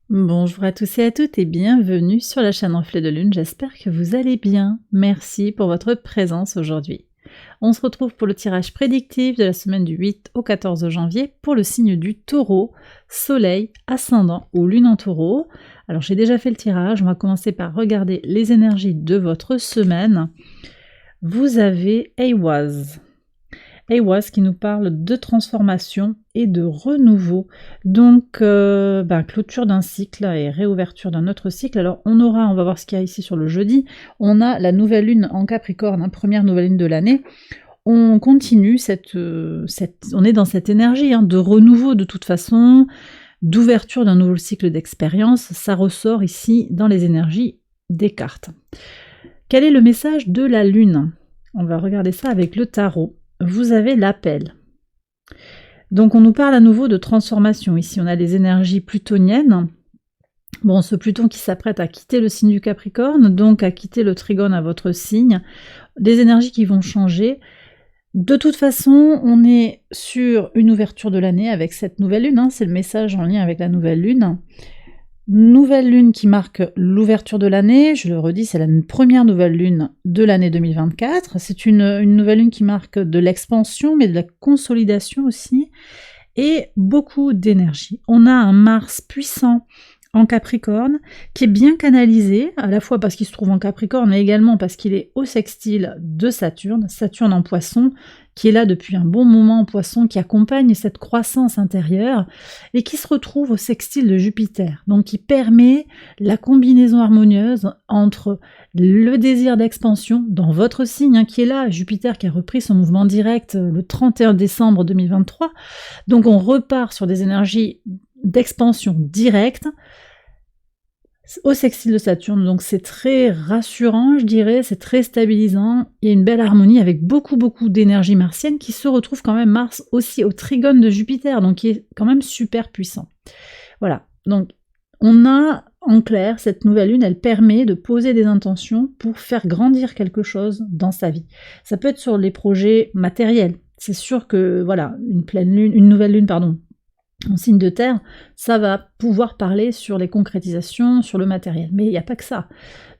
Bonjour à tous et à toutes et bienvenue sur la chaîne Reflet de Lune, j'espère que vous allez bien. Merci pour votre présence aujourd'hui. On se retrouve pour le tirage prédictif de la semaine du 8 au 14 janvier pour le signe du Taureau, Soleil, Ascendant ou Lune en Taureau. Alors j'ai déjà fait le tirage, on va commencer par regarder les énergies de votre semaine. Vous avez Ehwaz qui nous parle de transformation et de renouveau. Donc, clôture d'un cycle et réouverture d'un autre cycle. Alors, on va voir ce qu'il y a ici sur le jeudi. On a la nouvelle lune en Capricorne, première nouvelle lune de l'année. On continue on est dans cette énergie de renouveau de toute façon, d'ouverture d'un nouveau cycle d'expérience. Ça ressort ici dans les énergies des cartes. Quel est le message de la lune? On va regarder ça avec le tarot. Vous avez l'appel. Donc on nous parle à nouveau de transformation. Ici on a les énergies plutoniennes. Bon, ce Pluton qui s'apprête à quitter le signe du Capricorne, donc à quitter le trigone à votre signe. Des énergies qui vont changer. De toute façon, on est sur une ouverture de l'année avec cette nouvelle lune. C'est le message en lien avec la nouvelle lune. Nouvelle lune qui marque l'ouverture de l'année, je le redis, c'est la première nouvelle lune de l'année 2024. C'est une nouvelle lune qui marque de l'expansion, mais de la consolidation aussi, et beaucoup d'énergie. On a un Mars puissant en Capricorne, qui est bien canalisé, à la fois parce qu'il se trouve en Capricorne, mais également parce qu'il est au sextile de Saturne, Saturne en Poisson, qui est là depuis un bon moment en Poisson, qui accompagne cette croissance intérieure, et qui se retrouve au sextile de Jupiter, donc qui permet la combinaison harmonieuse entre le désir d'expansion dans votre signe, qui est là, Jupiter qui a repris son mouvement direct le 31 décembre 2023, donc on repart sur des énergies d'expansion directe, au sextile de Saturne, donc c'est très rassurant, je dirais, c'est très stabilisant, il y a une belle harmonie avec beaucoup d'énergie martienne qui se retrouve quand même Mars aussi au trigone de Jupiter, donc qui est quand même super puissant. Voilà, donc on a en clair, cette nouvelle lune, elle permet de poser des intentions pour faire grandir quelque chose dans sa vie. Ça peut être sur les projets matériels, c'est sûr que voilà, une nouvelle lune, en signe de terre, ça va pouvoir parler sur les concrétisations, sur le matériel. Mais il n'y a pas que ça.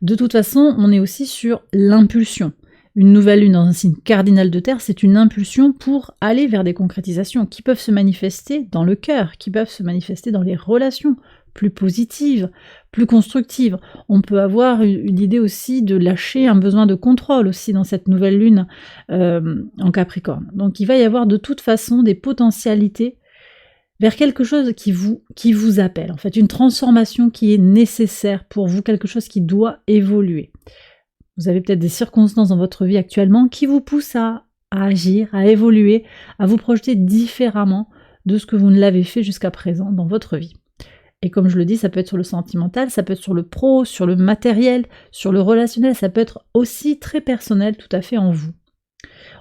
De toute façon, on est aussi sur l'impulsion. Une nouvelle lune dans un signe cardinal de terre, c'est une impulsion pour aller vers des concrétisations qui peuvent se manifester dans le cœur, qui peuvent se manifester dans les relations plus positives, plus constructives. On peut avoir une idée aussi de lâcher un besoin de contrôle aussi dans cette nouvelle lune en Capricorne. Donc il va y avoir de toute façon des potentialités vers quelque chose qui vous appelle, en fait, une transformation qui est nécessaire pour vous, quelque chose qui doit évoluer. Vous avez peut-être des circonstances dans votre vie actuellement qui vous poussent à agir, à évoluer, à vous projeter différemment de ce que vous ne l'avez fait jusqu'à présent dans votre vie. Et comme je le dis, ça peut être sur le sentimental, ça peut être sur le pro, sur le matériel, sur le relationnel, ça peut être aussi très personnel, tout à fait en vous.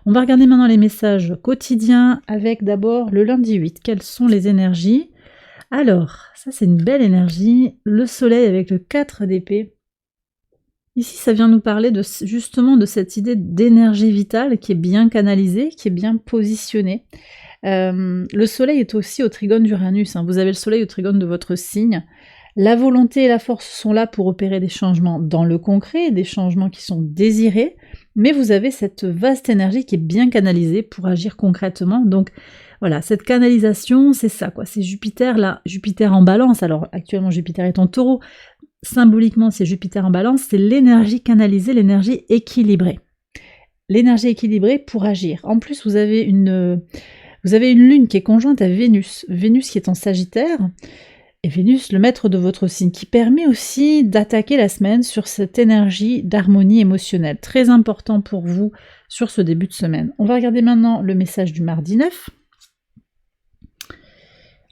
On va regarder maintenant les messages quotidiens avec d'abord le lundi 8. Quelles sont les énergies? Alors, ça c'est une belle énergie. Le soleil avec le 4 d'épée. Ici, ça vient nous parler justement de cette idée d'énergie vitale qui est bien canalisée, qui est bien positionnée. Le soleil est aussi au trigone d'Uranus. Vous avez le soleil au trigone de votre signe. La volonté et la force sont là pour opérer des changements dans le concret, des changements qui sont désirés, mais vous avez cette vaste énergie qui est bien canalisée pour agir concrètement. Donc voilà, cette canalisation, c'est ça, quoi. C'est Jupiter, là, Jupiter en balance. Alors actuellement, Jupiter est en taureau. Symboliquement, c'est Jupiter en balance, c'est l'énergie canalisée, l'énergie équilibrée. L'énergie équilibrée pour agir. En plus, vous avez une lune qui est conjointe à Vénus. Vénus qui est en Sagittaire. Et Vénus, le maître de votre signe, qui permet aussi d'attaquer la semaine sur cette énergie d'harmonie émotionnelle. Très important pour vous sur ce début de semaine. On va regarder maintenant le message du mardi 9.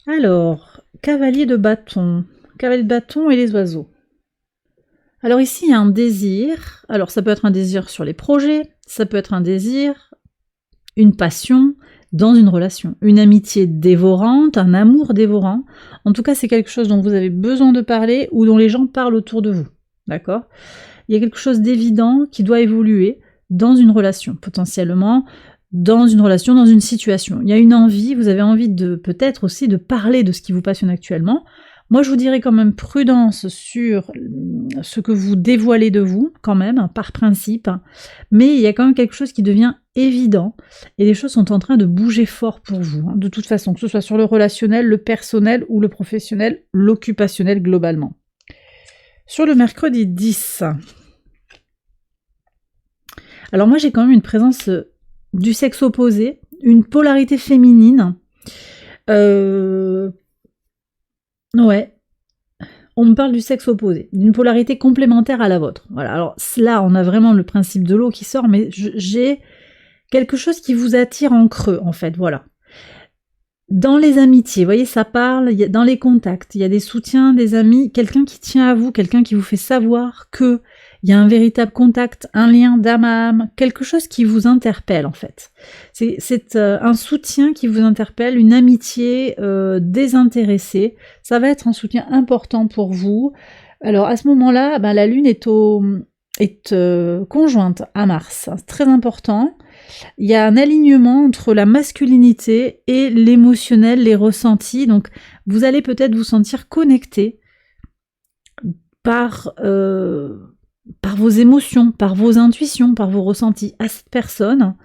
Alors, cavalier de bâton et les oiseaux. Alors ici, il y a un désir. Alors ça peut être un désir sur les projets, ça peut être un désir, une passion, dans une relation, une amitié dévorante, un amour dévorant. En tout cas, c'est quelque chose dont vous avez besoin de parler ou dont les gens parlent autour de vous. D'accord ? Il y a quelque chose d'évident qui doit évoluer dans une relation, potentiellement dans une relation, dans une situation. Il y a une envie, vous avez envie de peut-être aussi de parler de ce qui vous passionne actuellement. Moi, je vous dirais quand même prudence sur ce que vous dévoilez de vous, quand même, par principe. Mais il y a quand même quelque chose qui devient évident. Et les choses sont en train de bouger fort pour vous. De toute façon, que ce soit sur le relationnel, le personnel ou le professionnel, l'occupationnel globalement. Sur le mercredi 10. Alors moi, j'ai quand même une présence du sexe opposé, une polarité féminine. Ouais, on me parle du sexe opposé, d'une polarité complémentaire à la vôtre. Voilà, alors là, on a vraiment le principe de l'eau qui sort, mais j'ai quelque chose qui vous attire en creux, en fait, voilà. Dans les amitiés, vous voyez, ça parle, dans les contacts, il y a des soutiens, des amis, quelqu'un qui tient à vous, quelqu'un qui vous fait savoir que il y a un véritable contact, un lien d'âme à âme, quelque chose qui vous interpelle en fait. C'est un soutien qui vous interpelle, une amitié désintéressée. Ça va être un soutien important pour vous. Alors à ce moment-là, la Lune est conjointe à Mars. C'est très important. Il y a un alignement entre la masculinité et l'émotionnel, les ressentis. Donc vous allez peut-être vous sentir connecté par vos émotions, par vos intuitions, par vos ressentis à cette personne.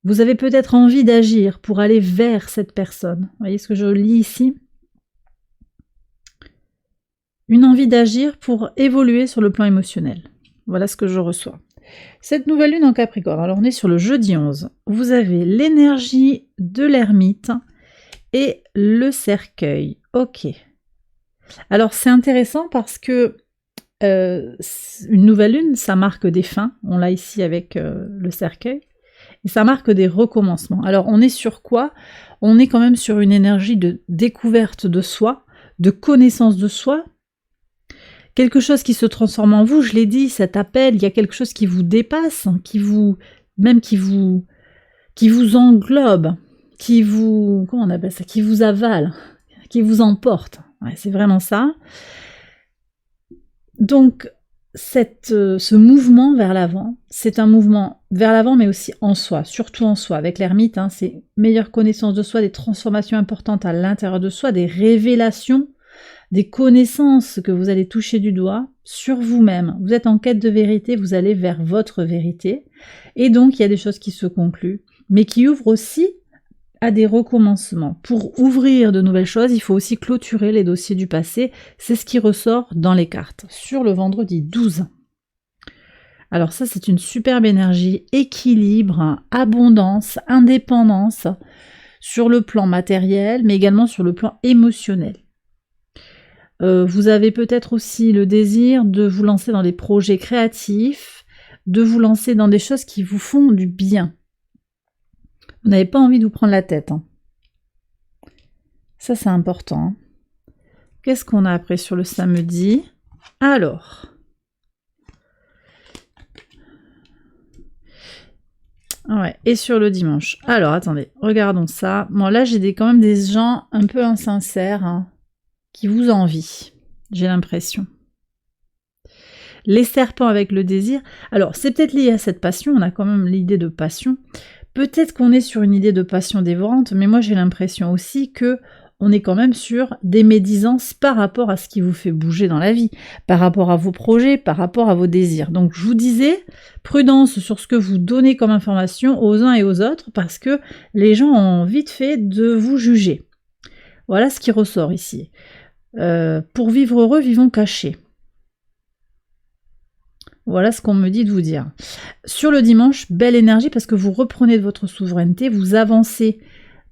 Vous avez peut-être envie d'agir pour aller vers cette personne. Vous voyez ce que je lis ici? Une envie d'agir pour évoluer sur le plan émotionnel. Voilà ce que je reçois. Cette nouvelle lune en Capricorne, alors on est sur le jeudi 11. Vous avez l'énergie de l'ermite et le cercueil. Ok. Alors c'est intéressant parce que une nouvelle lune, ça marque des fins. On l'a ici avec le cercueil. Et ça marque des recommencements. Alors on est sur quoi? On est quand même sur une énergie de découverte de soi, de connaissance de soi. Quelque chose qui se transforme en vous, je l'ai dit, cet appel, il y a quelque chose qui vous dépasse, qui vous englobe, comment on appelle ça, qui vous avale, qui vous emporte. Ouais, c'est vraiment ça. Donc, ce mouvement vers l'avant, c'est un mouvement vers l'avant, mais aussi en soi, surtout en soi. Avec l'ermite, c'est meilleure connaissance de soi, des transformations importantes à l'intérieur de soi, des révélations, des connaissances que vous allez toucher du doigt sur vous-même. Vous êtes en quête de vérité, vous allez vers votre vérité. Et donc, il y a des choses qui se concluent, mais qui ouvrent aussi à des recommencements. Pour ouvrir de nouvelles choses, il faut aussi clôturer les dossiers du passé. C'est ce qui ressort dans les cartes. Sur le vendredi 12. Alors ça, c'est une superbe énergie, équilibre, abondance, indépendance, sur le plan matériel, mais également sur le plan émotionnel. Vous avez peut-être aussi le désir de vous lancer dans des projets créatifs, de vous lancer dans des choses qui vous font du bien. Vous n'avez pas envie de vous prendre la tête. Ça, c'est important. Qu'est-ce qu'on a après sur le samedi? Alors. Ouais, et sur le dimanche. Alors, attendez, regardons ça. Bon, là, j'ai quand même des gens un peu insincères qui vous envient, j'ai l'impression. Les serpents avec le désir. Alors, c'est peut-être lié à cette passion. On a quand même l'idée de passion. Peut-être qu'on est sur une idée de passion dévorante, mais moi j'ai l'impression aussi que on est quand même sur des médisances par rapport à ce qui vous fait bouger dans la vie, par rapport à vos projets, par rapport à vos désirs. Donc je vous disais, prudence sur ce que vous donnez comme information aux uns et aux autres, parce que les gens ont vite fait de vous juger. Voilà ce qui ressort ici. Pour vivre heureux, vivons cachés. Voilà ce qu'on me dit de vous dire. Sur le dimanche, belle énergie parce que vous reprenez de votre souveraineté, vous avancez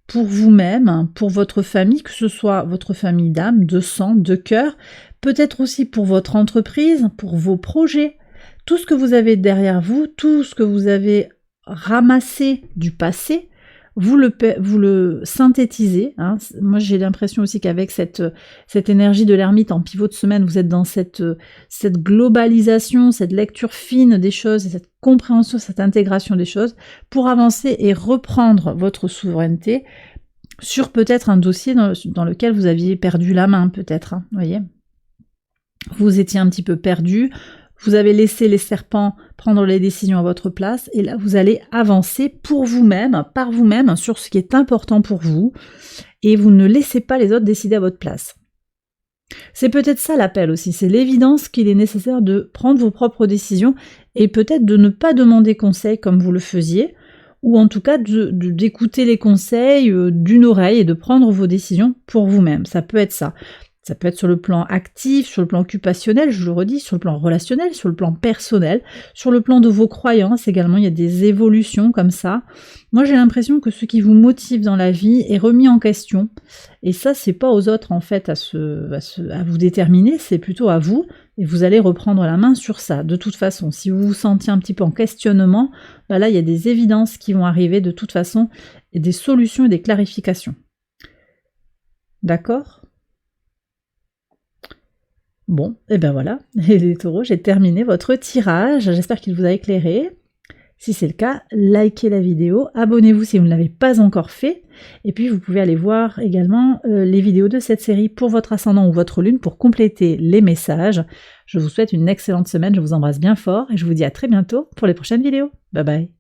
pour vous-même, pour votre famille, que ce soit votre famille d'âme, de sang, de cœur, peut-être aussi pour votre entreprise, pour vos projets, tout ce que vous avez derrière vous, tout ce que vous avez ramassé du passé, vous le synthétisez. Moi, j'ai l'impression aussi qu'avec cette énergie de l'ermite en pivot de semaine, vous êtes dans cette globalisation, cette lecture fine des choses, cette compréhension, cette intégration des choses, pour avancer et reprendre votre souveraineté sur peut-être un dossier dans lequel vous aviez perdu la main, peut-être. Voyez, vous étiez un petit peu perdu. Vous avez laissé les serpents prendre les décisions à votre place et là, vous allez avancer pour vous-même, par vous-même, sur ce qui est important pour vous et vous ne laissez pas les autres décider à votre place. C'est peut-être ça l'appel aussi, c'est l'évidence qu'il est nécessaire de prendre vos propres décisions et peut-être de ne pas demander conseil comme vous le faisiez, ou en tout cas d'écouter les conseils d'une oreille et de prendre vos décisions pour vous-même. Ça peut être ça. Ça peut être sur le plan actif, sur le plan occupationnel, je le redis, sur le plan relationnel, sur le plan personnel, sur le plan de vos croyances également, il y a des évolutions comme ça. Moi j'ai l'impression que ce qui vous motive dans la vie est remis en question, et ça c'est pas aux autres en fait à vous déterminer, c'est plutôt à vous, et vous allez reprendre la main sur ça. De toute façon, si vous vous sentiez un petit peu en questionnement, bah là il y a des évidences qui vont arriver de toute façon, et des solutions et des clarifications. D'accord ? Bon, et ben voilà, et les taureaux, j'ai terminé votre tirage, j'espère qu'il vous a éclairé. Si c'est le cas, likez la vidéo, abonnez-vous si vous ne l'avez pas encore fait, et puis vous pouvez aller voir également les vidéos de cette série pour votre ascendant ou votre lune pour compléter les messages. Je vous souhaite une excellente semaine, je vous embrasse bien fort, et je vous dis à très bientôt pour les prochaines vidéos. Bye bye.